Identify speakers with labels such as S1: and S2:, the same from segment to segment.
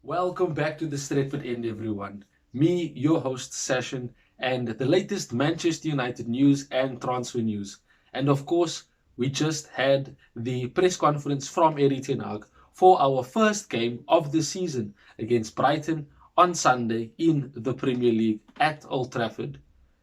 S1: Welcome back to the Stretford End, everyone. Me, your host, Session, and the latest Manchester United news and transfer news. And of course, we just had the press conference from Erik ten Hag for our first game of the season against Brighton on Sunday in the Premier League at Old Trafford.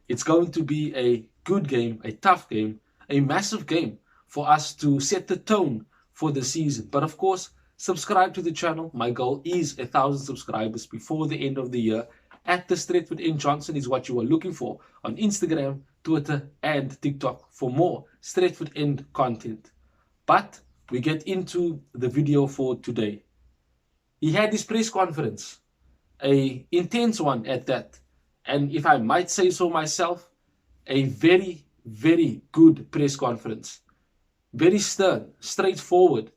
S1: It's going to be a good game, a tough game, a massive game for us to set the tone for the season. But of course, subscribe to the channel. My goal is 1,000 subscribers before the end of the year. At the Stretford N Johnson is what you are looking for on Instagram, Twitter, and TikTok for more Stretford End content. But we get into the video for today. He had his press conference, a intense one at that, and if I might say so myself, a very, very good press conference. Very stern, straightforward.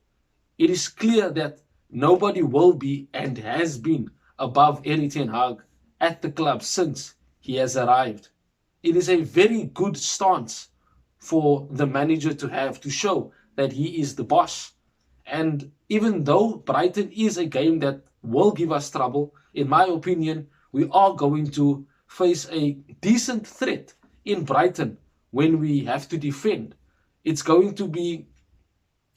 S1: It is clear that nobody will be and has been above Erik ten Hag at the club since he has arrived. It is a very good stance for the manager to have to show that he is the boss. And even though Brighton is a game that will give us trouble, in my opinion, we are going to face a decent threat in Brighton when we have to defend. It's going to be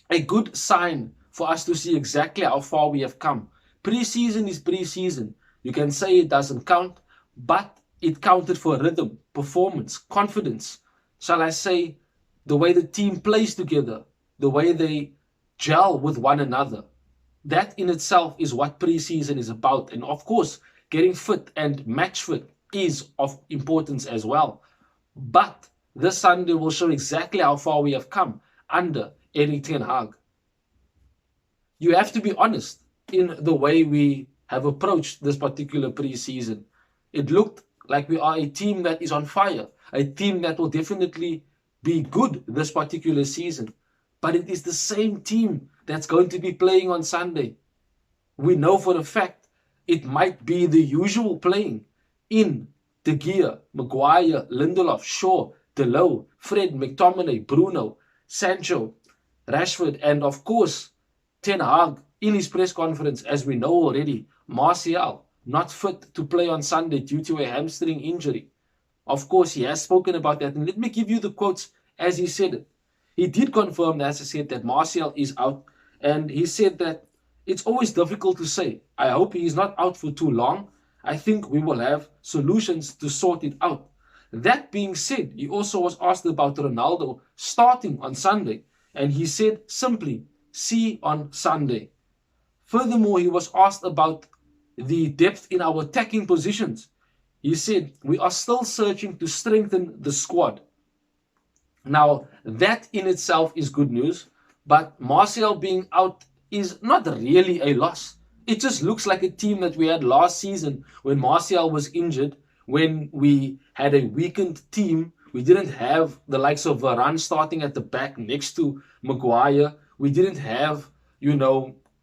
S1: a good sign for us to see exactly how far we have come. Pre-season is pre-season. You can say it doesn't count, but it counted for rhythm, performance, confidence. Shall I say, the way the team plays together, the way they gel with one another. That in itself is what pre-season is about. And of course, getting fit and match fit is of importance as well. But this Sunday will show exactly how far we have come under Erik ten Hag. You have to be honest in the way we have approached this particular pre-season. It looked like we are a team that is on fire, a team that will definitely be good this particular season. But it is the same team that's going to be playing on Sunday. We know for a fact it might be the usual playing in De Gea, Maguire, Lindelof, Shaw, Delot, Fred, McTominay, Bruno, Sancho, Rashford, and of course, Ten Hag in his press conference, as we know already, Martial not fit to play on Sunday due to a hamstring injury. Of course, he has spoken about that, and let me give you the quotes as he said it. He did confirm, as I said, that Martial is out, and he said that it's always difficult to say. I hope he is not out for too long. I think we will have solutions to sort it out. That being said, he also was asked about Ronaldo starting on Sunday, and he said simply, see on Sunday. Furthermore, he was asked about the depth in our attacking positions. He said, we are still searching to strengthen the squad. Now, that in itself is good news, but Martial being out is not really a loss. It just looks like a team that we had last season when Martial was injured, when we had a weakened team. We didn't have the likes of Varane starting at the back next to Maguire. We didn't have,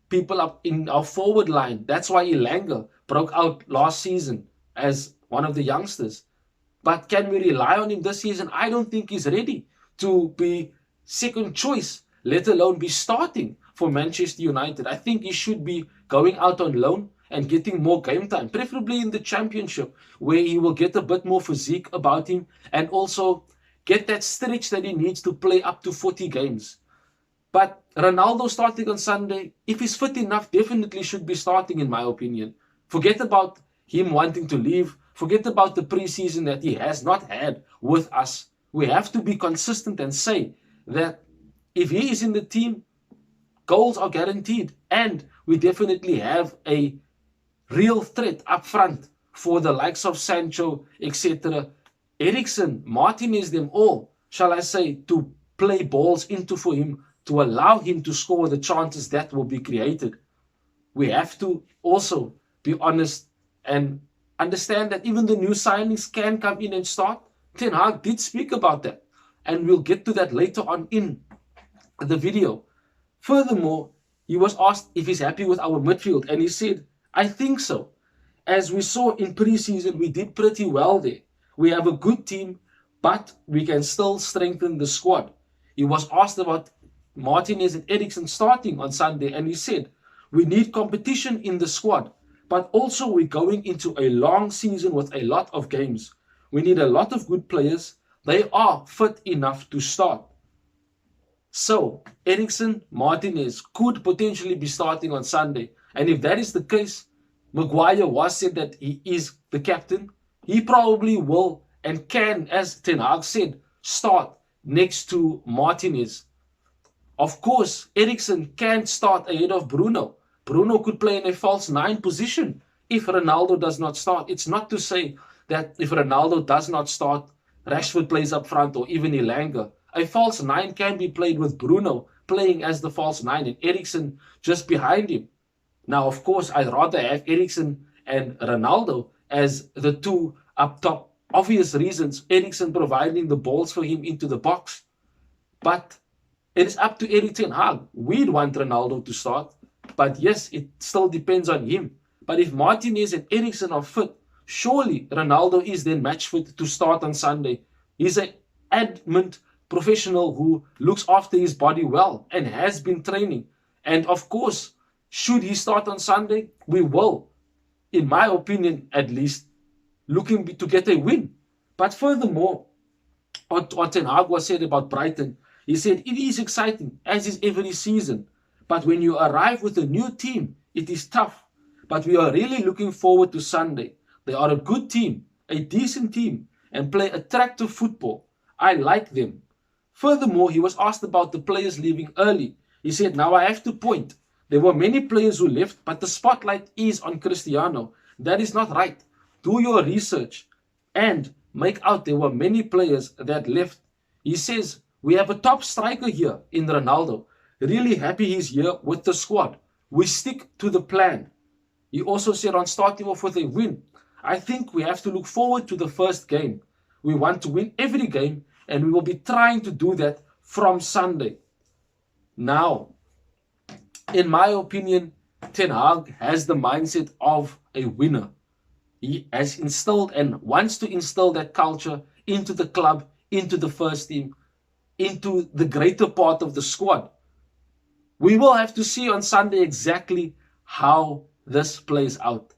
S1: people up in our forward line. That's why Elanga broke out last season as one of the youngsters. But can we rely on him this season? I don't think he's ready to be second choice, let alone be starting for Manchester United. I think he should be going out on loan and getting more game time, preferably in the Championship, where he will get a bit more physique about him and also get that stretch that he needs to play up to 40 games. But Ronaldo starting on Sunday, if he's fit enough, definitely should be starting, in my opinion. Forget about him wanting to leave. Forget about the preseason that he has not had with us. We have to be consistent and say that if he is in the team, goals are guaranteed. And we definitely have a real threat up front for the likes of Sancho, etc. Eriksen, Martinez, them all, shall I say, to play balls into for him, to allow him to score the chances that will be created. We have to also be honest and understand that even the new signings can come in and start. Ten Hag did speak about that, and we'll get to that later on in the video. Furthermore, he was asked if he's happy with our midfield, and he said, I think so. As we saw in pre-season, we did pretty well there. We have a good team, but we can still strengthen the squad. He was asked about Martinez and Eriksen starting on Sunday, and he said, we need competition in the squad. but also we're going into a long season with a lot of games. We need a lot of good players. They are fit enough to start. So, Eriksen, Martinez could potentially be starting on Sunday. And if that is the case, Maguire was said that he is the captain. He probably will and can, as Ten Hag said, start next to Martinez. Of course, Eriksen can start ahead of Bruno. Bruno could play in a false 9 position if Ronaldo does not start. It's not to say that if Ronaldo does not start, Rashford plays up front or even Elanga. A false 9 can be played with Bruno playing as the false 9 and Eriksen just behind him. Now, of course, I'd rather have Eriksen and Ronaldo as the two up top. Obvious reasons, Eriksen providing the balls for him into the box. But it is up to Erik ten Hag. We'd want Ronaldo to start. But yes, it still depends on him. But if Martinez and Eriksen are fit, surely Ronaldo is then match fit to start on Sunday. He's an adamant professional who looks after his body well and has been training. And of course, should he start on Sunday, we will, in my opinion at least, looking to get a win. But furthermore, what Ten Hag was said about Brighton, he said it is exciting, as is every season. But when you arrive with a new team, it is tough. But we are really looking forward to Sunday. They are a good team, a decent team, and play attractive football. I like them. Furthermore, he was asked about the players leaving early. He said, now I have to point. There were many players who left, but the spotlight is on Cristiano. That is not right. Do your research and make out there were many players that left. He says, we have a top striker here in Ronaldo. Really happy he's here with the squad. We stick to the plan. He also said on starting off with a win, I think we have to look forward to the first game. We want to win every game and we will be trying to do that from Sunday. Now, in my opinion, Ten Hag has the mindset of a winner. He has instilled and wants to instill that culture into the club, into the first team, into the greater part of the squad. We will have to see on Sunday exactly how this plays out.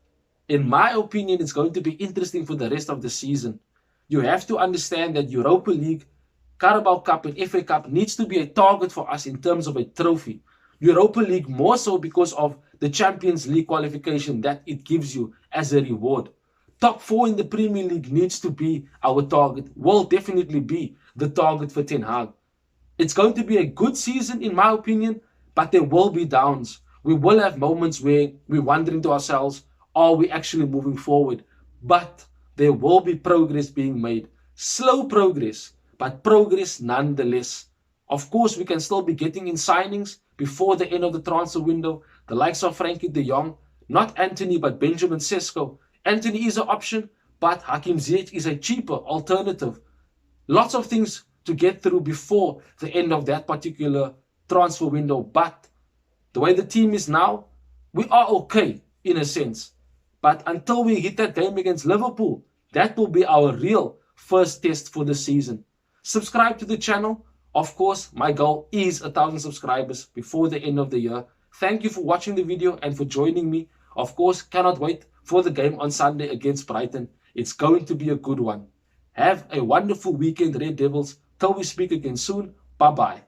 S1: In my opinion, it's going to be interesting for the rest of the season. You have to understand that Europa League, Carabao Cup and FA Cup needs to be a target for us in terms of a trophy. Europa League more so because of the Champions League qualification that it gives you as a reward. Top 4 in the Premier League needs to be our target, will definitely be the target for Ten Hag. It's going to be a good season in my opinion, but there will be downs. We will have moments where we're wondering to ourselves, are we actually moving forward? But there will be progress being made. Slow progress, but progress nonetheless. Of course, we can still be getting in signings before the end of the transfer window. The likes of Frankie de Jong, not Anthony, but Benjamin Sesko. Anthony is an option, but Hakim Ziyech is a cheaper alternative. Lots of things to get through before the end of that particular transfer window. But the way the team is now, we are okay in a sense. But until we hit that game against Liverpool, that will be our real first test for the season. Subscribe to the channel. Of course, my goal is 1,000 subscribers before the end of the year. Thank you for watching the video and for joining me. Of course, cannot wait for the game on Sunday against Brighton. It's going to be a good one. Have a wonderful weekend, Red Devils. Till we speak again soon. Bye-bye.